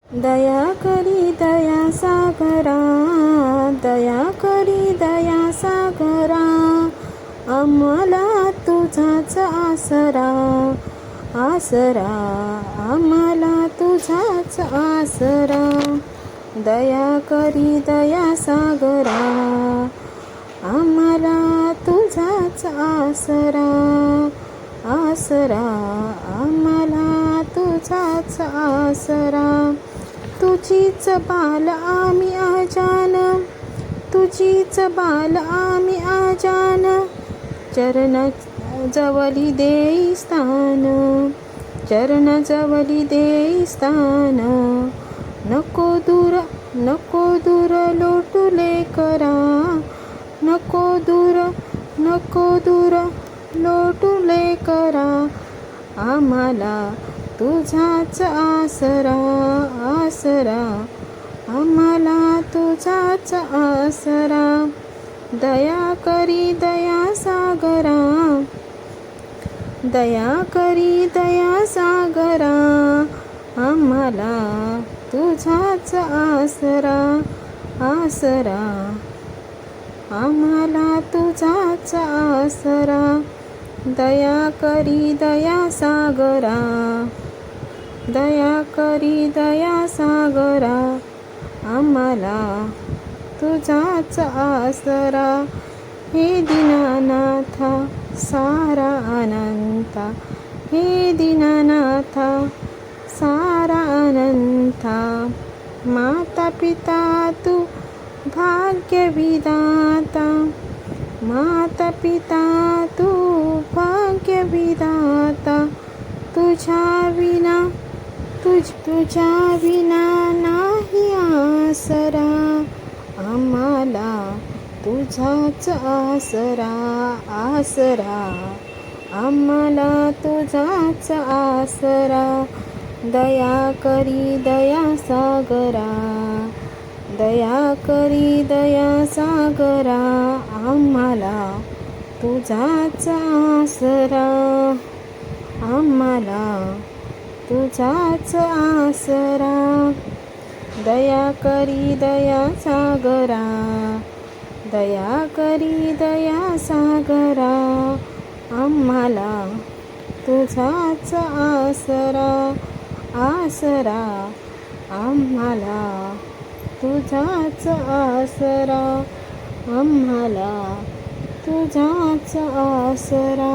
दया करी दया सागरा, दया करी दया सागरा, आम्हाला तुझाच आसरा, आसरा आम्हाला तुझाच आसरा. दया करी दया सागरा, आम्हाला तुझाच आसरा, आसरा आम्हाला तुझाच आसरा. तुझीच बाल आम्ही आजान, तुझीच बाल आम्ही आजान, चरण जवली देई स्थान, चरण जवली देई स्थान. नको दूर नको दूर लोटुले करा, नको दूर नको दूर लोटुले करा, आम्हाला तुझाच आसरा, आसरा आम्हाला तुझाच आसरा. दया करी दया सागरा, दया करी दया सागरा, आम्हाला तुझाच आसरा, आसरा आम्हाला तुझाच आसरा. दया करी दया सागरा, दया करी दया सागरा, आम्हाला तुझाच आसरा. हे दीनानाथा सारा अनंता, हे दीनानाथा सारा अनंता. माता पिता तू भाग्य विधाता, माता पिता तू भाग्य विधाता. तुझ्या विना तुझ्या विना नाही आसरा, आम्हाला तुझाच आसरा, आसरा आम्हाला तुझाच आसरा. दया करी दया सागरा, दया करी दया सागरा, आम्हाला तुझाच आसरा, आम्हाला तुझाच आसरा. दया करी दया सागरा, दया करी दया सागरा, आम्हाला तुझाच आसरा, आसरा आम्हाला तुझाच आसरा, आम्हाला तुझाच आसरा.